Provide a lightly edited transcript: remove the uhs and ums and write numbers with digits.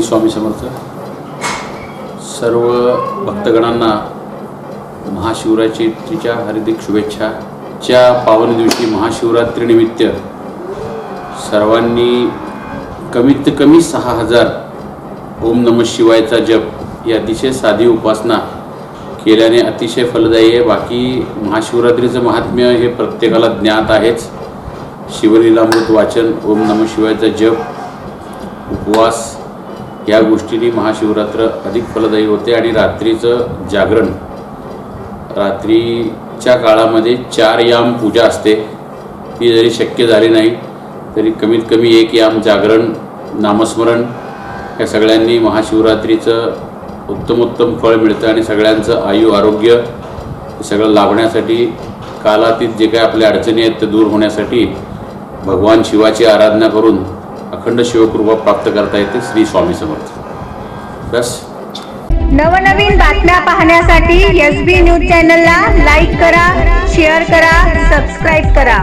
स्वामी समर्थ। सर्व भक्तगणांना महाशिवरात्रीच्या हार्दिक शुभेच्छा। च्या पावन दिवशी महाशिवरात्रीनिमित्त सर्वांनी कमीत कमी 6000 ओम नमः शिवायचा जप ही अतिशय साधी उपासना केल्याने अतिशय फलदायी आहे। बाकी महाशिवरात्रीचं महात्म्य हे प्रत्येकाला ज्ञात आहेच। शिवलीलामृत वाचन, ओम नमः शिवायचा जप, उपवास या गोष्टींनी महाशिवरात्र अधिक फलदायी होते। आणि रात्रीचं जागरण, रात्रीच्या काळामध्ये 4 याम पूजा असते, ती जरी शक्य झाली नाही तरी कमीत कमी 1 याम जागरण, नामस्मरण या सगळ्यांनी महाशिवरात्रीचं उत्तमोत्तम फळ मिळतं। आणि सगळ्यांचं आयु आरोग्य हे सगळं लाभण्यासाठी, कालातीत जे काही आपल्या अडचणी आहेत ते दूर होण्यासाठी भगवान शिवाची आराधना करून अखंड शिवकृपा प्राप्त करता येते। श्री स्वामी समर्थ। बस। नवनवीन बातम्या पाहण्यासाठी SB न्यूज चॅनलला लाईक करा, शेअर करा, सबस्क्राईब करा।